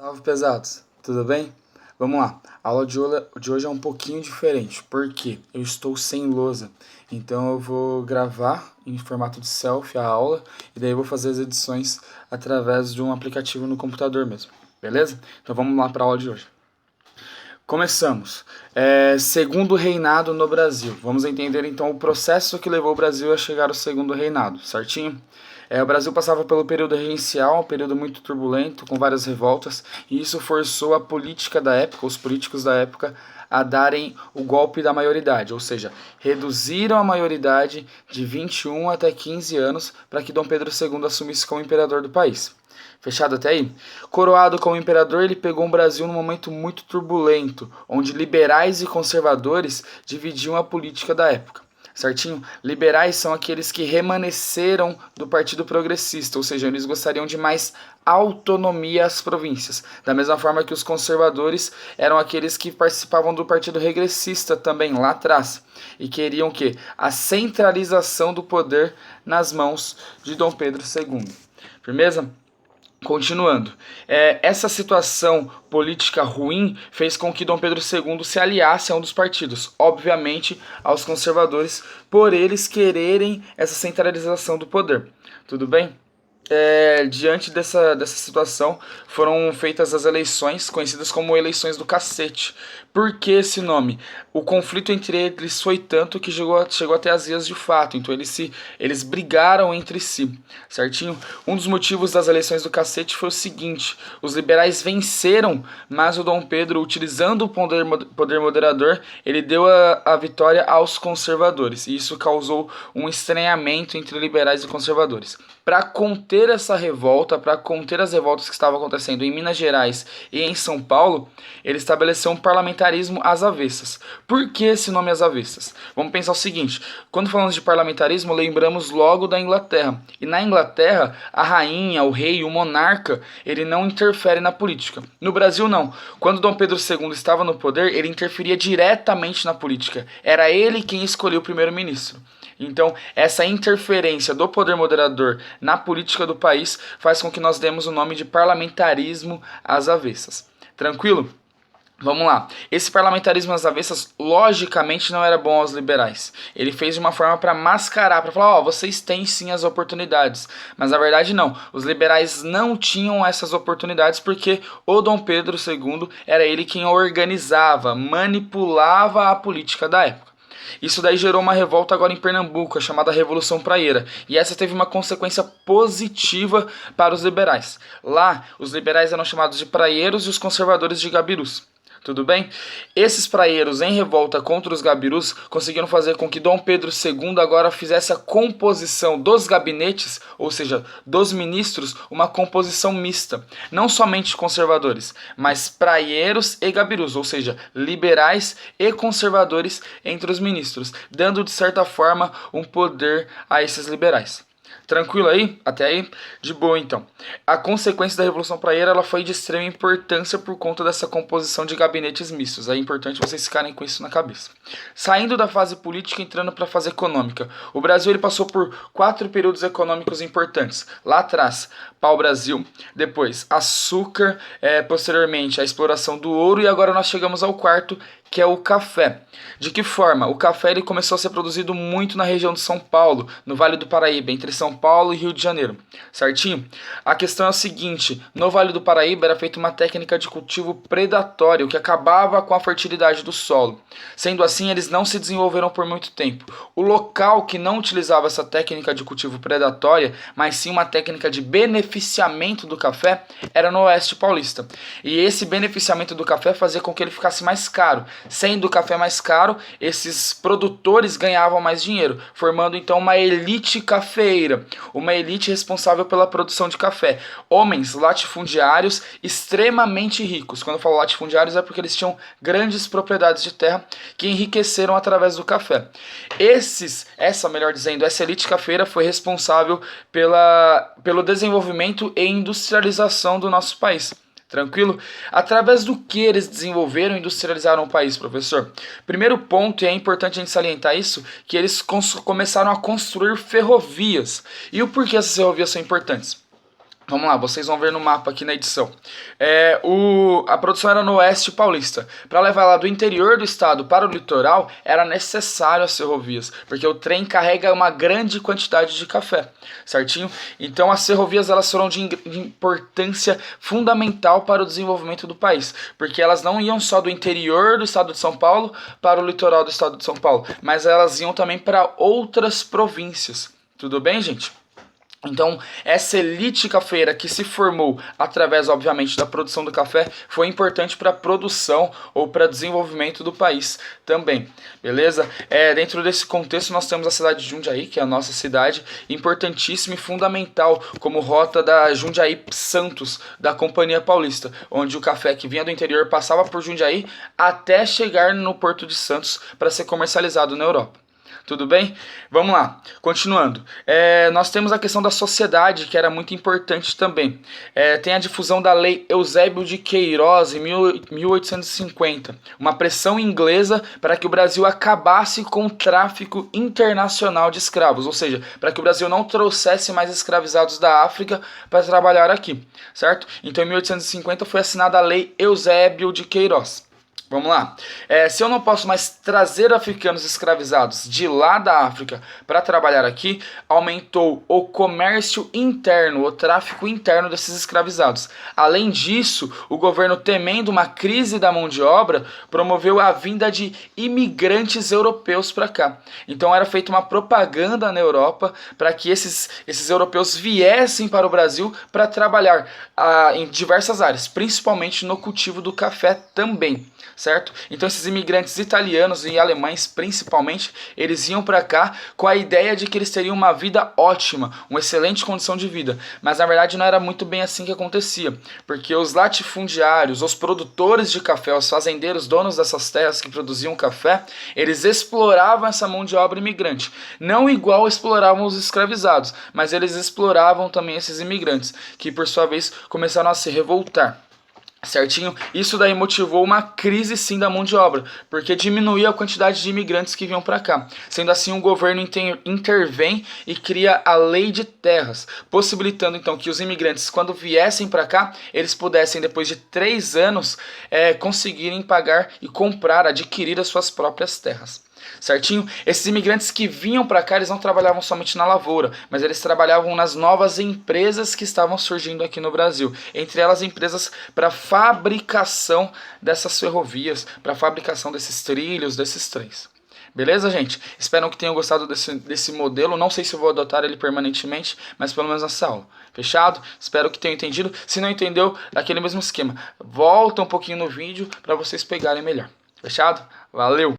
Salve, pesados! Tudo bem? Vamos lá. A aula de hoje é um pouquinho diferente, porque eu estou sem lousa. Então eu vou gravar em formato de selfie a aula e daí eu vou fazer as edições através de um aplicativo no computador mesmo. Beleza? Então vamos lá para a aula de hoje. Começamos. Segundo reinado no Brasil. Vamos entender então o processo que levou o Brasil a chegar ao segundo reinado, certinho? O Brasil passava pelo período regencial, um período muito turbulento, com várias revoltas, e isso forçou a política da época, os políticos da época, a darem o golpe da maioridade, ou seja, reduziram a maioridade de 21 até 15 anos para que Dom Pedro II assumisse como imperador do país. Fechado até aí? Coroado como imperador, ele pegou o Brasil num momento muito turbulento, onde liberais e conservadores dividiam a política da época. Certinho? Liberais são aqueles que remanesceram do Partido Progressista, ou seja, eles gostariam de mais autonomia às províncias. Da mesma forma que os conservadores eram aqueles que participavam do Partido Regressista também, lá atrás. E queriam o quê? A centralização do poder nas mãos de Dom Pedro II. Firmeza? Continuando, essa situação política ruim fez com que Dom Pedro II se aliasse a um dos partidos, obviamente aos conservadores, por eles quererem essa centralização do poder. Tudo bem? Diante dessa situação, foram feitas as eleições, conhecidas como eleições do cacete. Por que esse nome? O conflito entre eles foi tanto que chegou até as vias de fato, então eles brigaram entre si, certinho? Um dos motivos das eleições do cacete foi o seguinte: os liberais venceram, mas o Dom Pedro, utilizando o poder moderador, ele deu a vitória aos conservadores, e isso causou um estranhamento entre liberais e conservadores. Para conter essa revolta, para conter as revoltas que estavam acontecendo em Minas Gerais e em São Paulo, ele estabeleceu um parlamentarismo às avessas. Por que esse nome às avessas? Vamos pensar o seguinte: quando falamos de parlamentarismo, lembramos logo da Inglaterra. E na Inglaterra, a rainha, o rei, o monarca, ele não interfere na política. No Brasil, não. Quando Dom Pedro II estava no poder, ele interferia diretamente na política. Era ele quem escolheu o primeiro-ministro. Então, essa interferência do poder moderador na política do país faz com que nós demos o nome de parlamentarismo às avessas. Tranquilo? Vamos lá. Esse parlamentarismo às avessas, logicamente, não era bom aos liberais. Ele fez de uma forma para mascarar, para falar, vocês têm sim as oportunidades. Mas na verdade não. Os liberais não tinham essas oportunidades porque o Dom Pedro II era ele quem organizava, manipulava a política da época. Isso daí gerou uma revolta agora em Pernambuco, a chamada Revolução Praieira. E essa teve uma consequência positiva para os liberais. Lá, os liberais eram chamados de praieiros e os conservadores de gabirus. Tudo bem? Esses praieiros em revolta contra os gabirus conseguiram fazer com que Dom Pedro II agora fizesse a composição dos gabinetes, ou seja, dos ministros, uma composição mista. Não somente conservadores, mas praieiros e gabirus, ou seja, liberais e conservadores entre os ministros, dando de certa forma um poder a esses liberais. Tranquilo aí? Até aí? De boa, então. A consequência da Revolução Praieira ela foi de extrema importância por conta dessa composição de gabinetes mistos. É importante vocês ficarem com isso na cabeça. Saindo da fase política, entrando para a fase econômica. O Brasil ele passou por 4 períodos econômicos importantes. Lá atrás, pau-brasil, depois açúcar, posteriormente a exploração do ouro e agora nós chegamos ao quarto, que é o café. De que forma? O café ele começou a ser produzido muito na região de São Paulo, no Vale do Paraíba, entre São Paulo e Rio de Janeiro. Certinho? A questão é a seguinte: no Vale do Paraíba era feita uma técnica de cultivo predatório que acabava com a fertilidade do solo. Sendo assim, eles não se desenvolveram por muito tempo. O local que não utilizava essa técnica de cultivo predatória, mas sim uma técnica de beneficiamento do café, era no Oeste Paulista. E esse beneficiamento do café fazia com que ele ficasse mais caro. Sendo o café mais caro, esses produtores ganhavam mais dinheiro, formando então uma elite cafeeira, uma elite responsável pela produção de café. Homens latifundiários extremamente ricos. Quando eu falo latifundiários é porque eles tinham grandes propriedades de terra que enriqueceram através do café. Essa elite cafeeira foi responsável pelo desenvolvimento e industrialização do nosso país. Tranquilo? Através do que eles desenvolveram e industrializaram o país, professor? Primeiro ponto, e é importante a gente salientar isso, que eles começaram a construir ferrovias. E o porquê essas ferrovias são importantes? Vamos lá, vocês vão ver no mapa aqui na edição. A produção era no oeste paulista. Para levar lá do interior do estado para o litoral, era necessário as ferrovias, porque o trem carrega uma grande quantidade de café, certinho? Então as ferrovias elas foram de importância fundamental para o desenvolvimento do país, porque elas não iam só do interior do estado de São Paulo para o litoral do estado de São Paulo, mas elas iam também para outras províncias. Tudo bem, gente? Então, essa elite cafeira que se formou através, obviamente, da produção do café foi importante para a produção ou para o desenvolvimento do país também, beleza? Dentro desse contexto, nós temos a cidade de Jundiaí, que é a nossa cidade, importantíssima e fundamental como rota da Jundiaí Santos, da Companhia Paulista, onde o café que vinha do interior passava por Jundiaí até chegar no Porto de Santos para ser comercializado na Europa. Tudo bem? Vamos lá, continuando. Nós temos a questão da sociedade, que era muito importante também. Tem a difusão da Lei Eusébio de Queiroz, em 1850. Uma pressão inglesa para que o Brasil acabasse com o tráfico internacional de escravos. Ou seja, para que o Brasil não trouxesse mais escravizados da África para trabalhar aqui, certo? Então, em 1850 foi assinada a Lei Eusébio de Queiroz. Vamos lá. Se eu não posso mais trazer africanos escravizados de lá da África para trabalhar aqui, aumentou o comércio interno, o tráfico interno desses escravizados. Além disso, o governo, temendo uma crise da mão de obra, promoveu a vinda de imigrantes europeus para cá. Então era feita uma propaganda na Europa para que esses europeus viessem para o Brasil para trabalhar em diversas áreas, principalmente no cultivo do café também. Certo? Então esses imigrantes italianos e alemães principalmente, eles iam para cá com a ideia de que eles teriam uma vida ótima, uma excelente condição de vida, mas na verdade não era muito bem assim que acontecia, porque os latifundiários, os produtores de café, os fazendeiros, donos dessas terras que produziam café, eles exploravam essa mão de obra imigrante, não igual exploravam os escravizados, mas eles exploravam também esses imigrantes, que por sua vez começaram a se revoltar. Certinho? Isso daí motivou uma crise sim da mão de obra, porque diminuía a quantidade de imigrantes que vinham para cá. Sendo assim, o governo intervém e cria a Lei de Terras, possibilitando então que os imigrantes, quando viessem para cá, eles pudessem, depois de 3 anos, conseguirem pagar e comprar, adquirir as suas próprias terras. Certinho? Esses imigrantes que vinham para cá, eles não trabalhavam somente na lavoura, mas eles trabalhavam nas novas empresas que estavam surgindo aqui no Brasil. Entre elas, empresas para fabricação dessas ferrovias, para fabricação desses trilhos, desses trens. Beleza, gente? Espero que tenham gostado desse modelo. Não sei se eu vou adotar ele permanentemente, mas pelo menos nessa aula. Fechado? Espero que tenham entendido. Se não entendeu, daquele mesmo esquema. Volta um pouquinho no vídeo para vocês pegarem melhor. Fechado? Valeu!